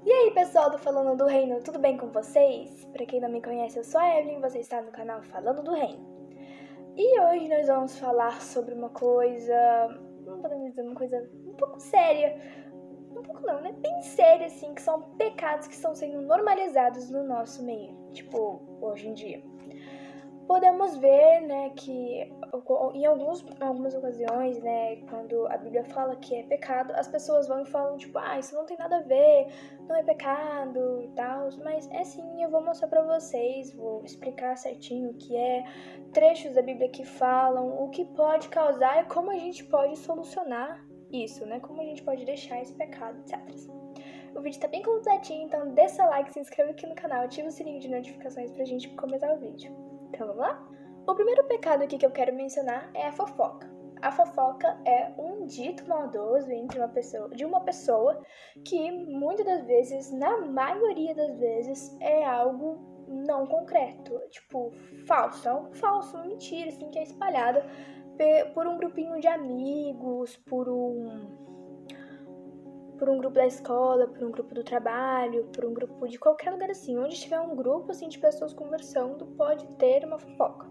E aí, pessoal do Falando do Reino, tudo bem com vocês? Pra quem não me conhece, eu sou a Evelyn, você está no canal Falando do Reino. E hoje nós vamos falar sobre uma coisa, não podemos dizer uma coisa um pouco séria, um pouco não, né? Bem séria, assim, que são pecados que estão sendo normalizados no nosso meio, tipo, hoje em dia. Podemos ver, né, que em algumas ocasiões, né, quando a Bíblia fala que é pecado, as pessoas vão e falam, tipo, isso não tem nada a ver, não é pecado e tal, mas é sim, eu vou mostrar pra vocês, vou explicar certinho o que é, trechos da Bíblia que falam, o que pode causar e como a gente pode solucionar isso, né, como a gente pode deixar esse pecado, etc. O vídeo tá bem completinho, então deixa o like, se inscreve aqui no canal, ativa o sininho de notificações pra gente começar o vídeo. Então vamos lá? O primeiro pecado aqui que eu quero mencionar é a fofoca. A fofoca é um dito maldoso entre uma pessoa que muitas das vezes, na maioria das vezes, é algo não concreto, tipo falso, algo falso, uma mentira assim que é espalhada por um grupinho de amigos, por um grupo da escola, por um grupo do trabalho, por um grupo de qualquer lugar assim. Onde tiver um grupo assim de pessoas conversando, pode ter uma fofoca.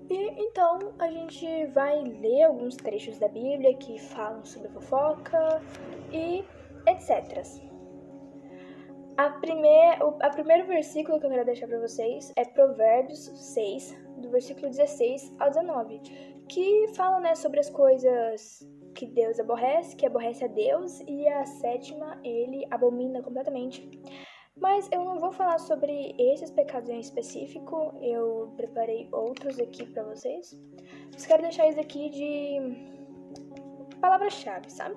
E então a gente vai ler alguns trechos da Bíblia que falam sobre fofoca e etc. O primeiro versículo que eu quero deixar para vocês é Provérbios 6, do versículo 16 ao 19, que fala, né, sobre as coisas que Deus aborrece, que aborrece a Deus, e a sétima ele abomina completamente. Mas eu não vou falar sobre esses pecados em específico, eu preparei outros aqui para vocês. Mas quero deixar isso aqui de palavra-chave, sabe?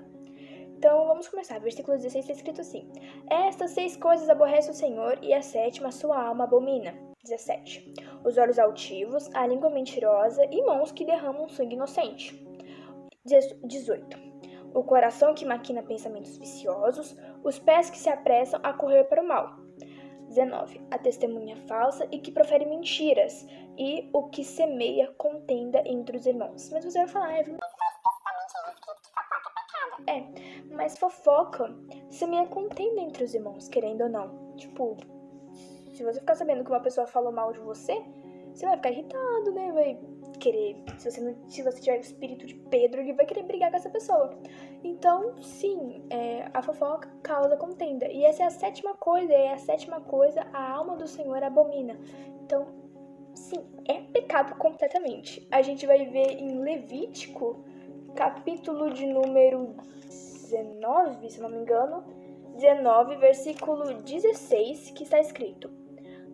Então vamos começar. Versículo 16 está escrito assim: Estas 6 coisas aborrece o Senhor, e a sétima sua alma abomina. 17. Os olhos altivos, a língua mentirosa e mãos que derramam sangue inocente. 18. O coração que maquina pensamentos viciosos, os pés que se apressam a correr para o mal. 19. A testemunha falsa e que profere mentiras, e o que semeia contenda entre os irmãos. Mas você vai falar, mas fofoca semeia contenda entre os irmãos, querendo ou não. Tipo, se você ficar sabendo que uma pessoa falou mal de você, você vai ficar irritado, né? Vai querer, se você tiver o espírito de Pedro, ele vai querer brigar com essa pessoa. Então, sim, a fofoca causa contenda. E essa é a sétima coisa, a alma do Senhor abomina. Então, sim, é pecado completamente. A gente vai ver em Levítico, capítulo de número 19, se não me engano, 19, versículo 16, que está escrito: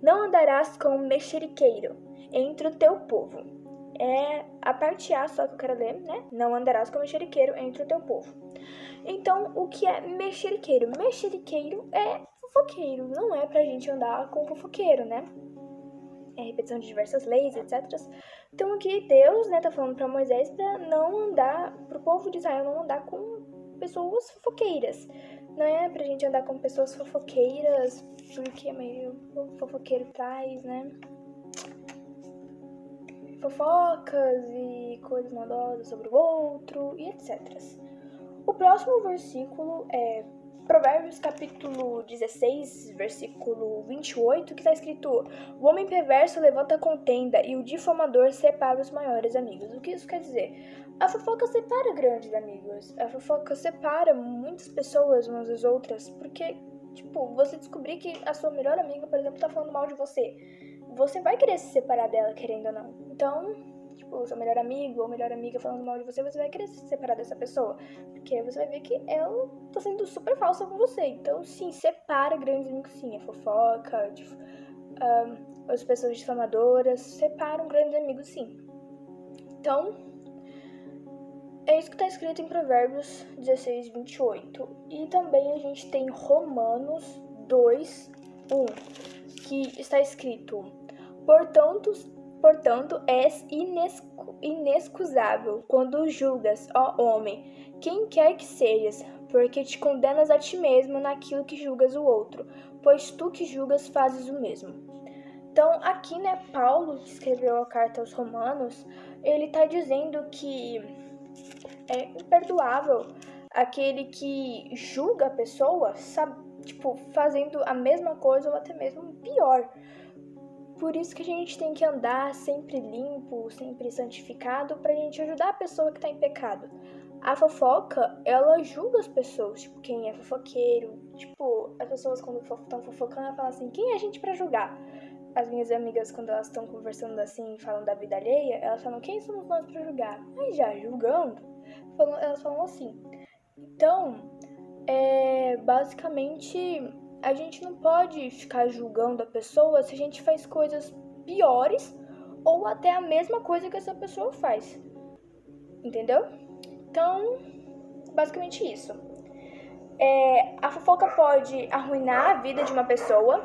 Não andarás com um mexeriqueiro entre o teu povo. É a parte A só que eu quero ler, né? Não andarás com mexeriqueiro entre o teu povo. Então, o que é mexeriqueiro? Mexeriqueiro é fofoqueiro, não é pra gente andar com fofoqueiro, né? É repetição de diversas leis, etc. Então aqui Deus, né, tá falando pra Moisés pra não andar, pro povo de Israel não andar com pessoas fofoqueiras. Não é pra gente andar com pessoas fofoqueiras, porque meio fofoqueiro traz, né, fofocas e coisas maldosas sobre o outro e etc. O próximo versículo é Provérbios capítulo 16, versículo 28, que está escrito: O homem perverso levanta contenda e o difamador separa os maiores amigos. O que isso quer dizer? A fofoca separa grandes amigos. A fofoca separa muitas pessoas umas das outras, porque, tipo, você descobrir que a sua melhor amiga, por exemplo, tá falando mal de você vai querer se separar dela, querendo ou não. Então, tipo, o seu melhor amigo ou melhor amiga falando mal de você vai querer se separar dessa pessoa. Porque você vai ver que ela tá sendo super falsa com você. Então, sim, separa grandes amigos, sim. A fofoca, as pessoas difamadoras, separam grandes amigos, sim. Então, é isso que tá escrito em Provérbios 16, 28. E também a gente tem Romanos 2, 1, que está escrito: Portanto, és inexcusável quando julgas, ó homem, quem quer que sejas, porque te condenas a ti mesmo naquilo que julgas o outro, pois tu que julgas fazes o mesmo. Então, aqui, né, Paulo, que escreveu a carta aos Romanos, ele tá dizendo que é imperdoável aquele que julga a pessoa, sabe, tipo, fazendo a mesma coisa ou até mesmo pior. Por isso que a gente tem que andar sempre limpo, sempre santificado, pra gente ajudar a pessoa que tá em pecado. A fofoca, ela julga as pessoas, tipo, quem é fofoqueiro. Tipo, as pessoas quando estão fofocando, elas falam assim, quem é a gente pra julgar? As minhas amigas, quando elas estão conversando assim, falam da vida alheia, elas falam, quem somos nós pra julgar? Mas já julgando, elas falam assim. Então, basicamente, a gente não pode ficar julgando a pessoa se a gente faz coisas piores ou até a mesma coisa que essa pessoa faz. Entendeu? Então, basicamente isso. A fofoca pode arruinar a vida de uma pessoa.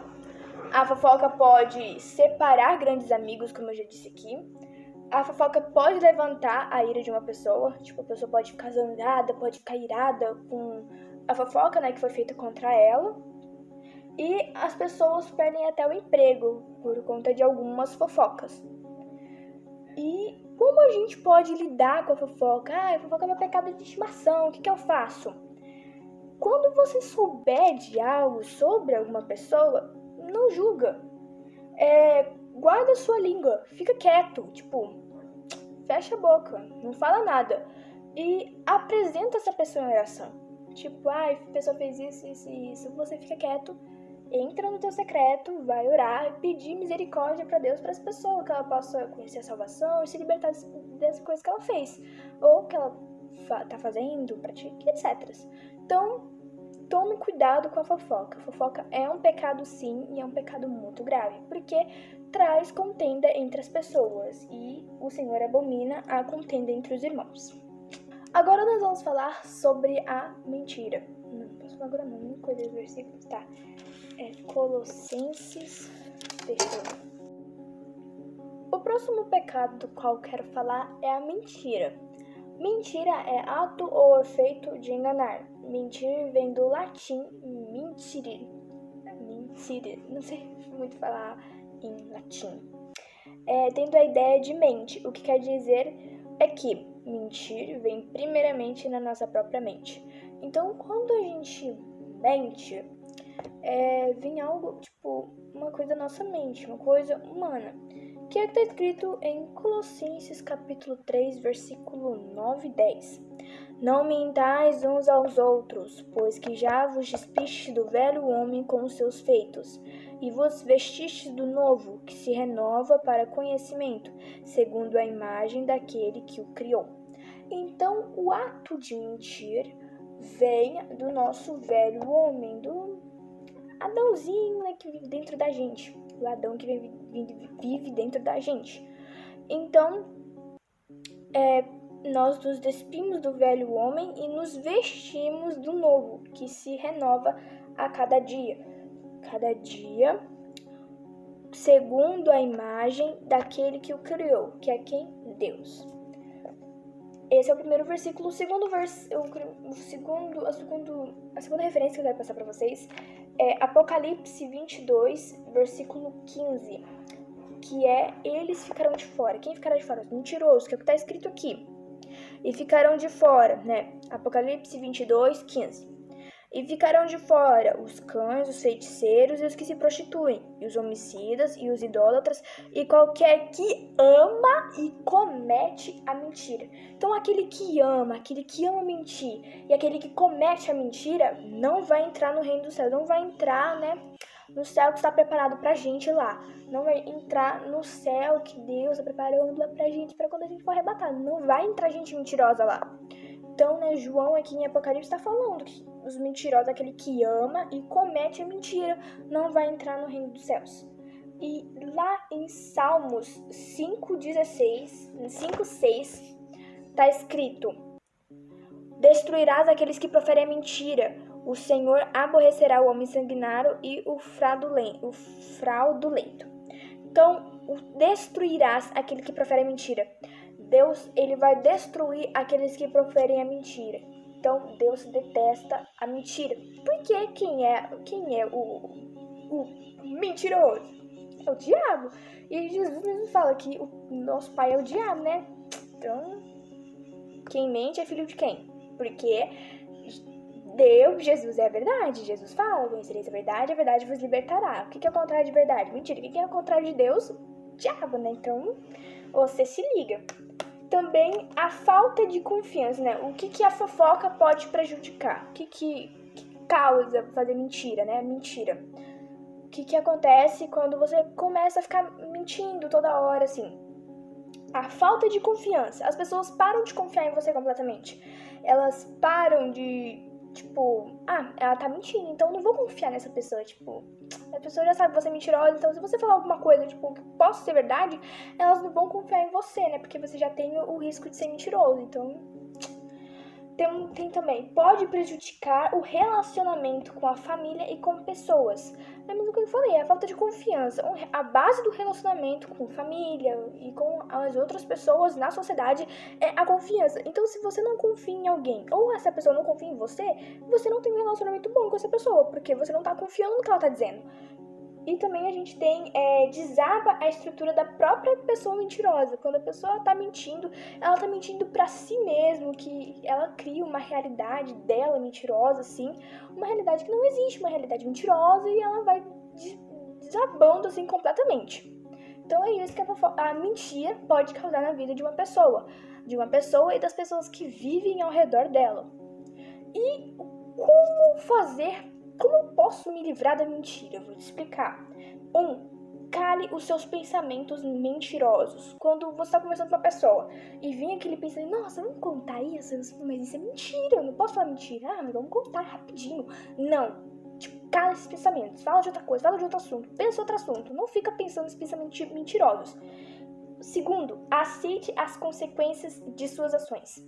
A fofoca pode separar grandes amigos, como eu já disse aqui. A fofoca pode levantar a ira de uma pessoa. Tipo, a pessoa pode ficar zangada, pode ficar irada com a fofoca, né, que foi feita contra ela. E as pessoas perdem até o emprego por conta de algumas fofocas. E como a gente pode lidar com a fofoca? A fofoca é meu pecado de estimação, o que eu faço? Quando você souber de algo sobre alguma pessoa, não julga. Guarda a sua língua, fica quieto, tipo, fecha a boca, não fala nada. E apresenta essa pessoa em oração. Tipo, a pessoa fez isso, isso e isso, você fica quieto, entra no teu secreto, vai orar e pedir misericórdia pra Deus, pra essa pessoa, que ela possa conhecer a salvação e se libertar dessa coisa que ela fez, ou que ela tá fazendo, pratica, etc. Então, tome cuidado com a fofoca. A fofoca é um pecado sim, e é um pecado muito grave, porque traz contenda entre as pessoas, e o Senhor abomina a contenda entre os irmãos. Agora nós vamos falar sobre a mentira. Não posso falar agora não, nem coisa dos versículos, tá? Colossenses, deixa eu ver. O próximo pecado do qual quero falar é a mentira. Mentira é ato ou efeito de enganar. Mentir vem do latim mentire. Mentire, não sei muito falar em latim. Tendo a ideia de mente, o que quer dizer é que mentir vem primeiramente na nossa própria mente. Então, quando a gente mente, vem algo, tipo, uma coisa da nossa mente, uma coisa humana, que é o que está escrito em Colossenses capítulo 3, versículo 9 e 10. Não mentais uns aos outros, pois que já vos despiste do velho homem com os seus feitos, e vos vestistes do novo, que se renova para conhecimento, segundo a imagem daquele que o criou. Então, o ato de mentir vem do nosso velho homem, do Adãozinho, né, que vive dentro da gente, o Adão que vive dentro da gente. Então, nós nos despimos do velho homem e nos vestimos do novo, que se renova a cada dia. Cada dia, segundo a imagem daquele que o criou, que é quem? Deus. Esse é o primeiro versículo. A segunda referência que eu quero passar para vocês é Apocalipse 22, versículo 15, que é eles ficarão de fora. Quem ficará de fora? Os mentirosos, que é o que está escrito aqui. E ficarão de fora, né? Apocalipse 22, 15. E ficarão de fora os cães, os feiticeiros e os que se prostituem, e os homicidas e os idólatras, e qualquer que ama e comete a mentira. Então, aquele que ama mentir, e aquele que comete a mentira, não vai entrar no reino do céu, não vai entrar, né, no céu que está preparado pra gente lá. Não vai entrar no céu que Deus está preparando lá pra gente, para quando a gente for arrebatado. Não vai entrar gente mentirosa lá. Então, né, João aqui em Apocalipse está falando que os mentirosos, aquele que ama e comete a mentira, não vai entrar no reino dos céus. E lá em Salmos 5:6, está escrito: destruirás aqueles que proferem a mentira, o Senhor aborrecerá o homem sanguinário e o fraudulento. Então, destruirás aquele que profere a mentira. Deus, ele vai destruir aqueles que proferem a mentira. Então, Deus detesta a mentira. Porque quem é o mentiroso? É o diabo. E Jesus mesmo fala que o nosso pai é o diabo, né? Então, quem mente é filho de quem? Porque Jesus é a verdade. Jesus fala, conhecereis a verdade vos libertará. O que é o contrário de verdade? Mentira. O que é o contrário de Deus? Diabo, né? Então, você se liga. Também a falta de confiança, né? O que a fofoca pode prejudicar? O que causa fazer mentira, né? Mentira. O que acontece quando você começa a ficar mentindo toda hora, assim? A falta de confiança. As pessoas param de confiar em você completamente. Elas param de, tipo, ela tá mentindo, então eu não vou confiar nessa pessoa, tipo, a pessoa já sabe que você é mentirosa, então se você falar alguma coisa, tipo, que possa ser verdade, elas não vão confiar em você, né, porque você já tem o risco de ser mentiroso, então... Tem também, pode prejudicar o relacionamento com a família e com pessoas. É a mesma coisa que eu falei, a falta de confiança. A base do relacionamento com família e com as outras pessoas na sociedade é a confiança. Então, se você não confia em alguém, ou essa pessoa não confia em você, você não tem um relacionamento bom com essa pessoa, porque você não tá confiando no que ela tá dizendo. E também a gente tem, desaba a estrutura da própria pessoa mentirosa. Quando a pessoa tá mentindo, ela tá mentindo pra si mesma, que ela cria uma realidade dela mentirosa, assim, uma realidade que não existe, uma realidade mentirosa, e ela vai desabando, assim, completamente. Então é isso que a mentira pode causar na vida de uma pessoa e das pessoas que vivem ao redor dela. E como eu posso me livrar da mentira? Eu vou te explicar. Cale os seus pensamentos mentirosos. Quando você está conversando com uma pessoa e vem aquele pensamento, nossa, vamos contar isso? Mas isso é mentira, eu não posso falar mentira. Mas vamos contar rapidinho. Não. Tipo, cala esses pensamentos. Fala de outra coisa, fala de outro assunto. Pensa outro assunto. Não fica pensando nesses pensamentos mentirosos. Segundo, aceite as consequências de suas ações.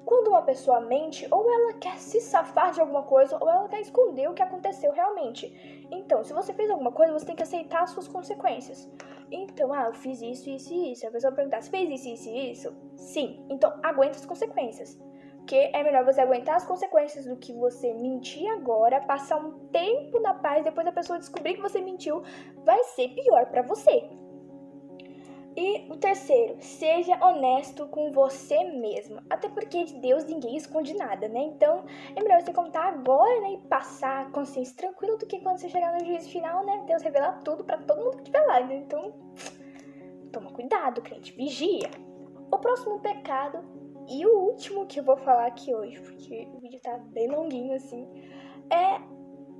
Quando uma pessoa mente, ou ela quer se safar de alguma coisa, ou ela quer esconder o que aconteceu realmente. Então, se você fez alguma coisa, você tem que aceitar as suas consequências. Então, eu fiz isso, isso e isso. A pessoa perguntar, você fez isso, isso e isso? Sim. Então, aguenta as consequências. Porque é melhor você aguentar as consequências do que você mentir agora, passar um tempo na paz, depois a pessoa descobrir que você mentiu, vai ser pior pra você. E o terceiro, seja honesto com você mesmo. Até porque de Deus ninguém esconde nada, né? Então, é melhor você contar agora, né? E passar a consciência tranquila do que quando você chegar no juízo final, né? Deus revelar tudo pra todo mundo que estiver lá, né? Então, toma cuidado, crente. Vigia. O próximo pecado e o último que eu vou falar aqui hoje, porque o vídeo tá bem longuinho assim, é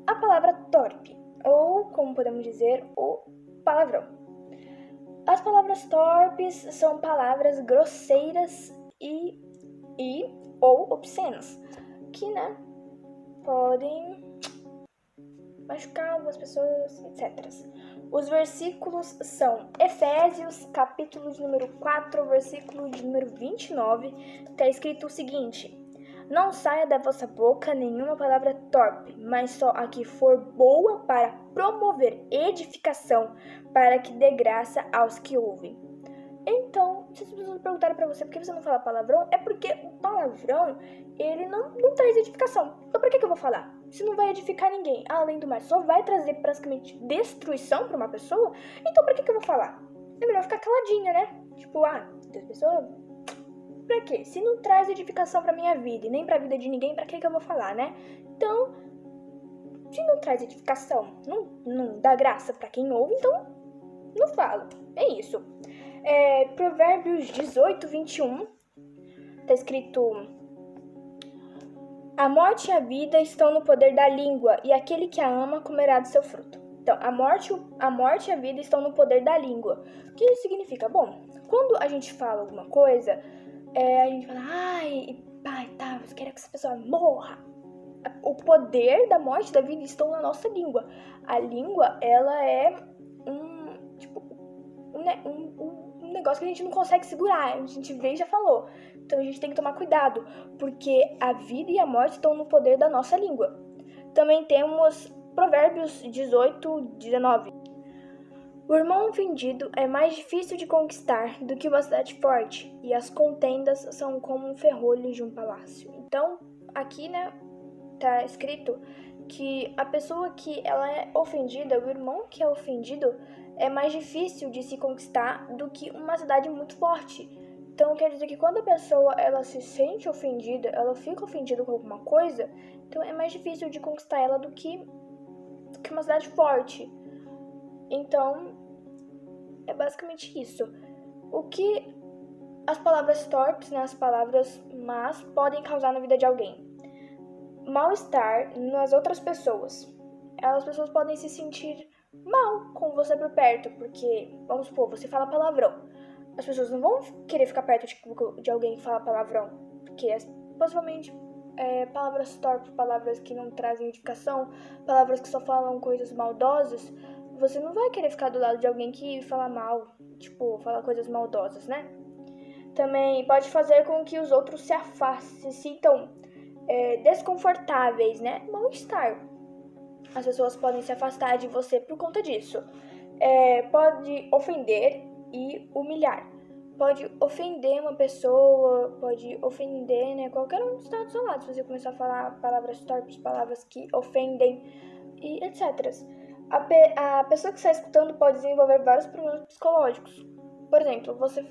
a palavra torpe. Ou, como podemos dizer, o palavrão. As palavras torpes são palavras grosseiras ou obscenas, que, né, podem machucar algumas pessoas, etc. Os versículos são Efésios, capítulo de número 4, versículo de número 29, está escrito o seguinte: não saia da vossa boca nenhuma palavra torpe, mas só a que for boa para promover edificação, para que dê graça aos que ouvem. Então, se as pessoas perguntarem pra você por que você não fala palavrão, é porque o palavrão, ele não traz edificação. Então, pra que eu vou falar? Se não vai edificar ninguém, além do mais, só vai trazer praticamente destruição pra uma pessoa, então pra que eu vou falar? É melhor ficar caladinha, né? Tipo, das pessoas... Pra quê? Se não traz edificação pra minha vida e nem pra vida de ninguém, pra que eu vou falar, né? Então, se não traz edificação, não dá graça pra quem ouve, então não falo. É isso. Provérbios 18, 21, tá escrito: a morte e a vida estão no poder da língua, e aquele que a ama comerá do seu fruto. Então, a morte e a vida estão no poder da língua. O que isso significa? Bom, quando a gente fala alguma coisa, a gente fala, eu quero que essa pessoa morra. O poder da morte e da vida estão na nossa língua. A língua, ela é um negócio que a gente não consegue segurar. A gente vê e já falou. Então a gente tem que tomar cuidado, porque a vida e a morte estão no poder da nossa língua. Também temos Provérbios 18, 19. O irmão ofendido é mais difícil de conquistar do que uma cidade forte, e as contendas são como um ferrolho de um palácio. Então, aqui, né, tá escrito que a pessoa que ela é ofendida, o irmão que é ofendido, é mais difícil de se conquistar do que uma cidade muito forte. Então quer dizer que quando a pessoa ela se sente ofendida, ela fica ofendida com alguma coisa, então é mais difícil de conquistar ela do que uma cidade forte. Então é basicamente isso. O que as palavras torpes, né, as palavras más, podem causar na vida de alguém? Mal-estar nas outras pessoas. As pessoas podem se sentir mal com você por perto, porque, vamos supor, você fala palavrão. As pessoas não vão querer ficar perto de alguém que fala palavrão, porque possivelmente palavras torpes, palavras que não trazem edificação, palavras que só falam coisas maldosas, você não vai querer ficar do lado de alguém que fala mal, fala coisas maldosas, né? Também pode fazer com que os outros se afastem, se sintam desconfortáveis, né? Mal-estar. As pessoas podem se afastar de você por conta disso. Pode ofender e humilhar. Pode ofender uma pessoa, pode ofender, né, qualquer um que está do seu lado. Se você começar a falar palavras torpes, palavras que ofendem e etc. A pessoa que está escutando pode desenvolver vários problemas psicológicos. Por exemplo, você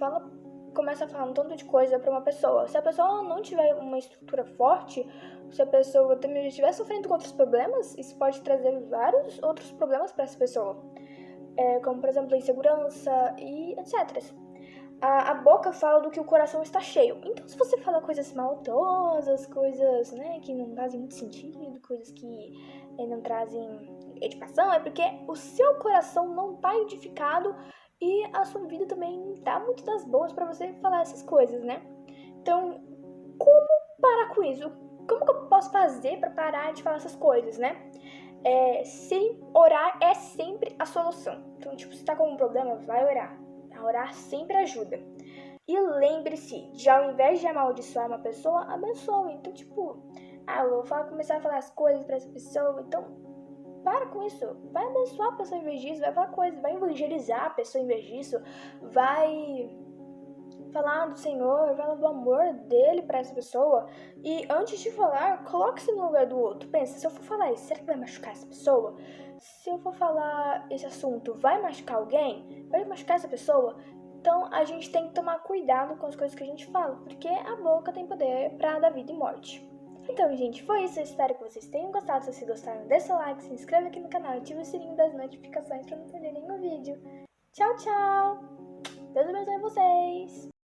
começa a falar um tanto de coisa para uma pessoa. Se a pessoa não tiver uma estrutura forte, se a pessoa também estiver sofrendo com outros problemas, isso pode trazer vários outros problemas para essa pessoa. Como, por exemplo, insegurança e etc. A boca fala do que o coração está cheio. Então, se você fala coisas maldosas, coisas, né, que não fazem muito sentido, coisas que não trazem edificação, é porque o seu coração não está edificado e a sua vida também não tá muito das boas para você falar essas coisas, né? Então, como parar com isso? Como que eu posso fazer para parar de falar essas coisas, né? Sim, orar é sempre a solução. Então, se tá com um problema, vai orar. Orar sempre ajuda. E lembre-se de, ao invés de amaldiçoar uma pessoa, abençoe. Então, eu vou começar a falar as coisas para essa pessoa, então para com isso, vai abençoar a pessoa em vez disso, vai falar coisas, vai evangelizar a pessoa em vez disso, vai falar do Senhor, vai falar do amor dele para essa pessoa. E antes de falar, coloque-se no lugar do outro. Pensa, se eu for falar isso, será que vai machucar essa pessoa? Se eu for falar esse assunto, vai machucar alguém? Vai machucar essa pessoa? Então a gente tem que tomar cuidado com as coisas que a gente fala, porque a boca tem poder para dar vida e morte. Então, gente, foi isso. Eu espero que vocês tenham gostado. Se vocês gostaram, deixa o like, se inscreva aqui no canal e ative o sininho das notificações para não perder nenhum vídeo. Tchau, tchau! Deus abençoe vocês!